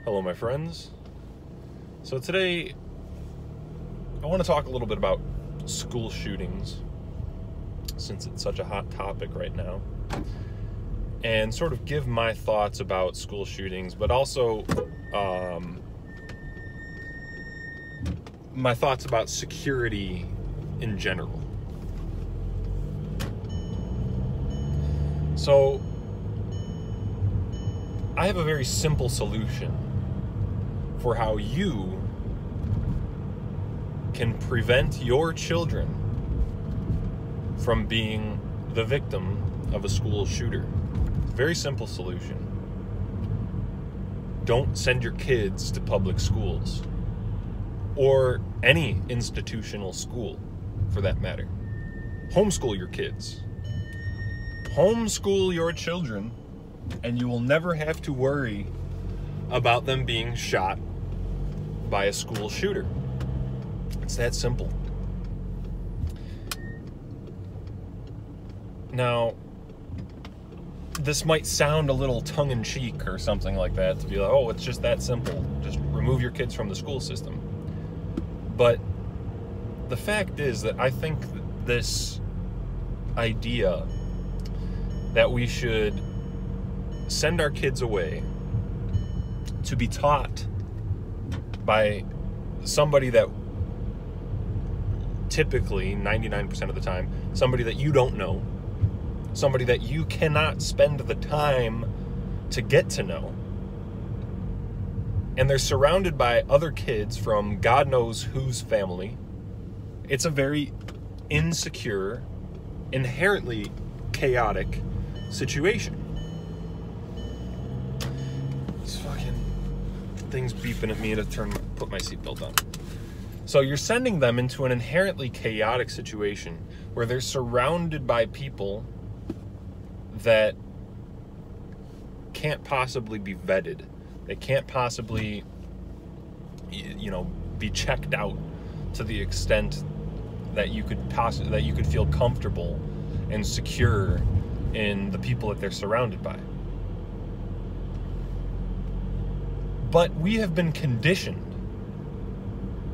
Hello, my friends. So today, I want to talk a little bit about school shootings, since it's such a hot topic right now, and sort of give my thoughts about school shootings, but also my thoughts about security in general. So, I have a very simple solution for how you can prevent your children from being the victim of a school shooter. Very simple solution. Don't send your kids to public schools, or any institutional school for that matter. Homeschool your kids. Homeschool your children, and you will never have to worry about them being shot by a school shooter. It's that simple. Now, this might sound a little tongue-in-cheek or something like that, to be like, oh, it's just that simple. Just remove your kids from the school system. But the fact is that I think this idea that we should send our kids away to be taught by somebody that typically, 99% of the time, somebody that you don't know, somebody that you cannot spend the time to get to know, and they're surrounded by other kids from God knows whose family. It's a very insecure, inherently chaotic situation. This fucking thing's beeping at me to put my seatbelt on. So you're sending them into an inherently chaotic situation where they're surrounded by people that can't possibly be vetted. They can't possibly, be checked out to the extent that you could feel comfortable and secure in the people that they're surrounded by. But we have been conditioned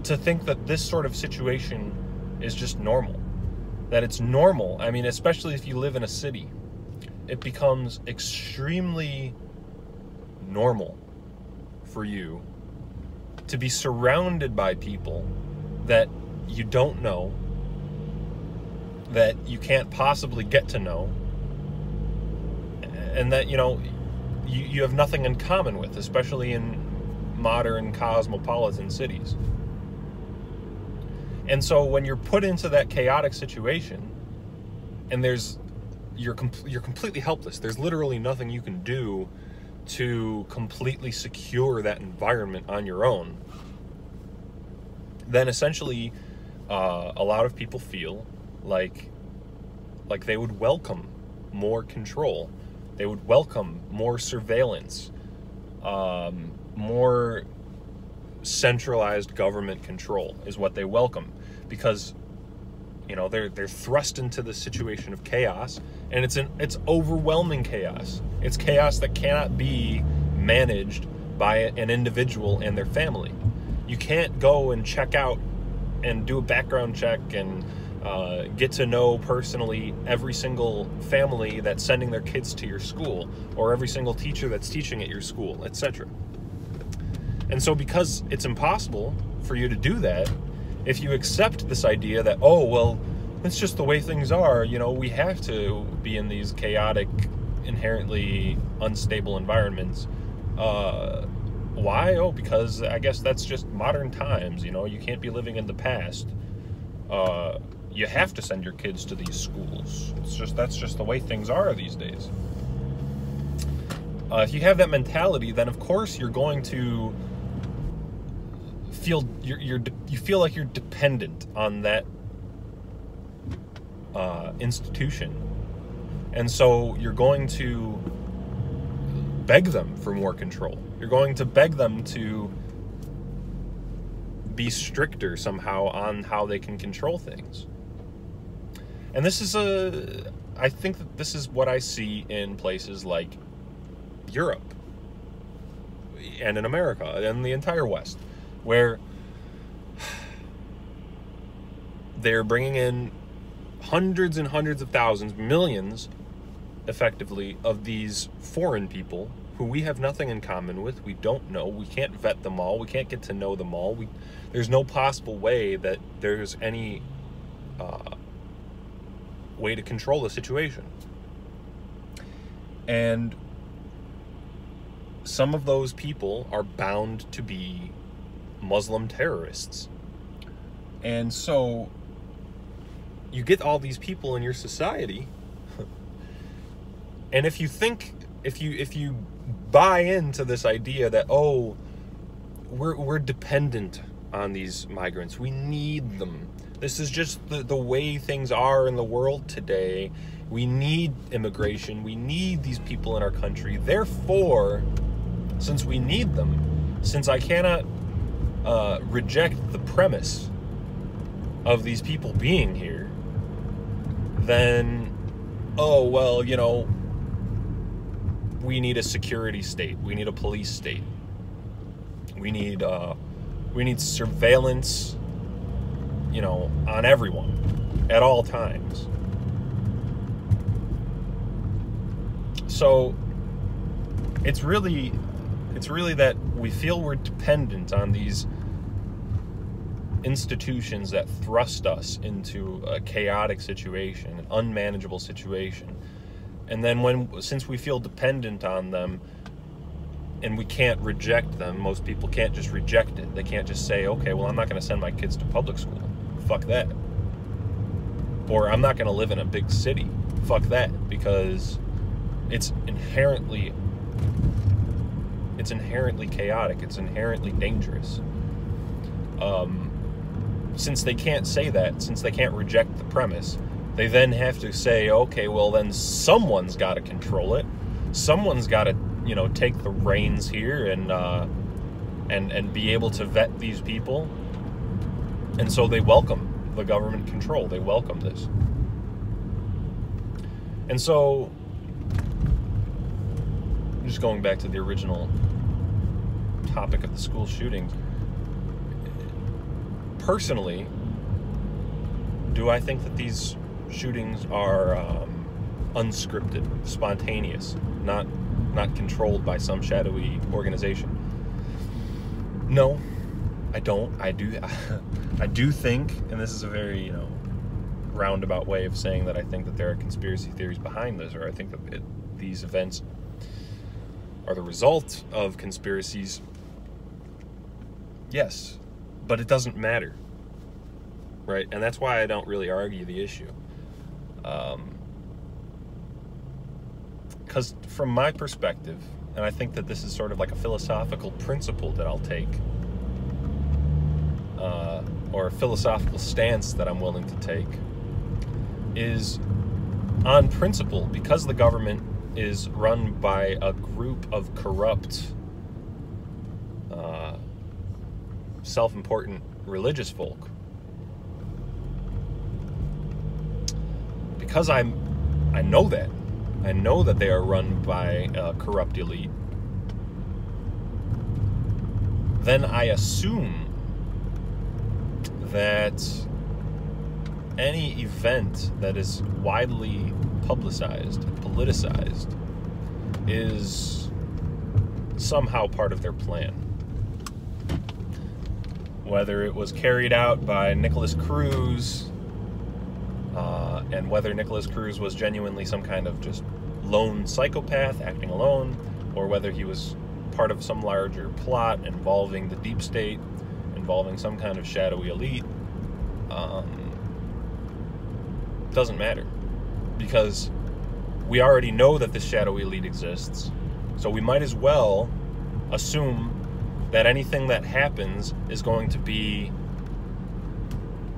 to think that this sort of situation is just normal. That it's normal. I mean, especially if you live in a city, it becomes extremely normal for you to be surrounded by people that you don't know, that you can't possibly get to know, and that, you have nothing in common with, especially in modern cosmopolitan cities. And so when you're put into that chaotic situation, and you're completely helpless. There's literally nothing you can do to completely secure that environment on your own. Then essentially, a lot of people feel like they would welcome more control. They would welcome more surveillance, more centralized government control is what they welcome, because they're thrust into this situation of chaos, and it's overwhelming chaos. It's chaos that cannot be managed by an individual and their family. You can't go and check out and do a background check and get to know personally every single family that's sending their kids to your school, or every single teacher that's teaching at your school, etc. And so because it's impossible for you to do that, if you accept this idea that, oh, well, it's just the way things are, we have to be in these chaotic, inherently unstable environments. Why? Oh, because I guess that's just modern times, you can't be living in the past. You have to send your kids to these schools. That's just the way things are these days. If you have that mentality, then of course you're going to feel you feel like you're dependent on that institution, and so you're going to beg them for more control. You're going to beg them to be stricter somehow on how they can control things. And this is I think that this is what I see in places like Europe. and in America and the entire West, where they're bringing in hundreds and hundreds of thousands, millions, effectively, of these foreign people who we have nothing in common with. We don't know. We can't vet them all. We can't get to know them all. There's no possible way that there's any way to control the situation. And some of those people are bound to be Muslim terrorists. And so you get all these people in your society, and if you buy into this idea that, oh, we're dependent on these migrants, we need them, this is just the way things are in the world today, we need immigration, we need these people in our country, therefore, since we need them, since I cannot reject the premise of these people being here, then, oh, well, you know, we need a security state, we need a police state, we need surveillance, you know, on everyone at all times. So it's really that we feel we're dependent on these institutions that thrust us into a chaotic situation, an unmanageable situation. And then since we feel dependent on them and we can't reject them, most people can't just reject it. They can't just say, okay, well, I'm not going to send my kids to public school. Fuck that. Or I'm not going to live in a big city. Fuck that. Because it's inherently chaotic. It's inherently dangerous. Since they can't say that, since they can't reject the premise, they then have to say, okay, well, then someone's got to control it. Someone's got to, you know, take the reins here and be able to vet these people. And so they welcome the government control. They welcome this. And so, just going back to the original topic of the school shootings, personally, do I think that these shootings are unscripted, spontaneous, not controlled by some shadowy organization? No, I don't. I do think, and this is a very, you know, roundabout way of saying that I think that there are conspiracy theories behind this, or I think that these events are the result of conspiracies. Yes, but it doesn't matter, right? And that's why I don't really argue the issue. Because from my perspective, and I think that this is sort of like a philosophical principle that I'll take, or a philosophical stance that I'm willing to take, is on principle, because the government is run by a group of corrupt, self-important religious folk, because I know that they are run by a corrupt elite, then I assume that any event that is widely publicized, politicized, is somehow part of their plan. Whether it was carried out by Nicholas Cruz, and whether Nicholas Cruz was genuinely some kind of just lone psychopath acting alone, or whether he was part of some larger plot involving the deep state, involving some kind of shadowy elite, doesn't matter. Because we already know that this shadowy elite exists, so we might as well assume that anything that happens is going to be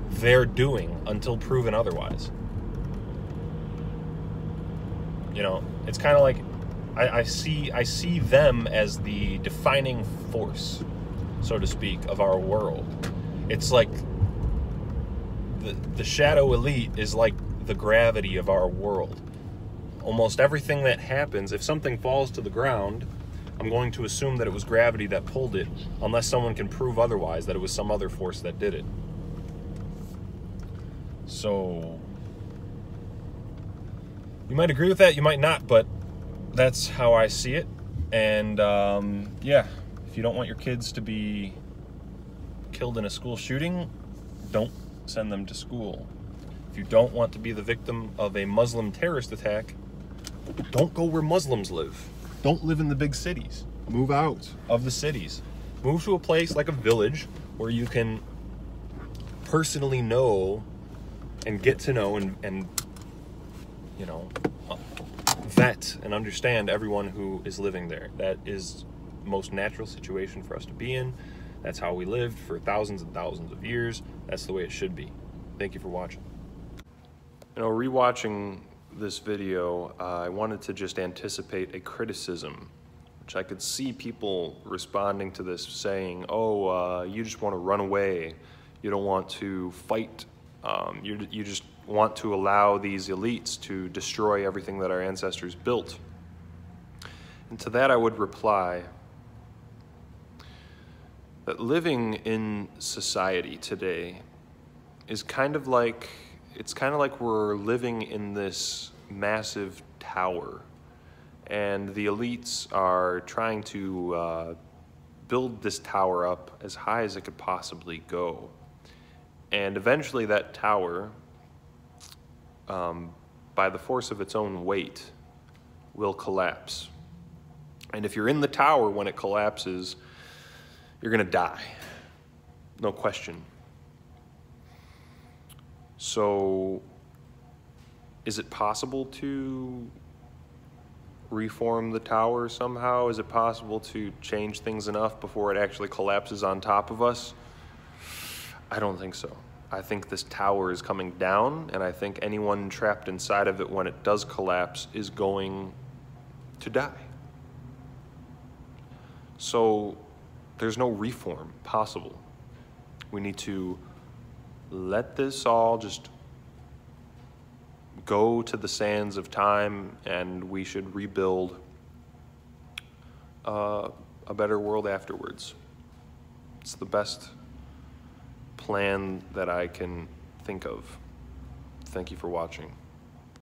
their doing until proven otherwise. You know, it's kind of like I see them as the defining force, so to speak, of our world. It's like the shadow elite is like the gravity of our world. Almost everything that happens, if something falls to the ground, I'm going to assume that it was gravity that pulled it, unless someone can prove otherwise, that it was some other force that did it. So, you might agree with that, you might not, but that's how I see it. And yeah, if you don't want your kids to be killed in a school shooting, don't send them to school. If you don't want to be the victim of a Muslim terrorist attack, don't go where Muslims live. Don't live in the big cities. Move out of the cities. Move to a place like a village where you can personally know and get to know and you know, vet and understand everyone who is living there. That is the most natural situation for us to be in. That's how we lived for thousands and thousands of years. That's the way it should be. Thank you for watching. You know, rewatching this video, I wanted to just anticipate a criticism, which I could see people responding to this saying, oh, you just want to run away. You don't want to fight. You just want to allow these elites to destroy everything that our ancestors built. And to that I would reply that living in society today is kind of like, it's kind of like we're living in this massive tower, and the elites are trying to build this tower up as high as it could possibly go. And eventually that tower, by the force of its own weight, will collapse. And if you're in the tower when it collapses, you're gonna die, no question. So, is it possible to reform the tower somehow? Is it possible to change things enough before it actually collapses on top of us? I don't think so. I think this tower is coming down, and I think anyone trapped inside of it when it does collapse is going to die. So there's no reform possible. We need to let this all just go to the sands of time, and we should rebuild a better world afterwards. It's the best plan that I can think of. Thank you for watching.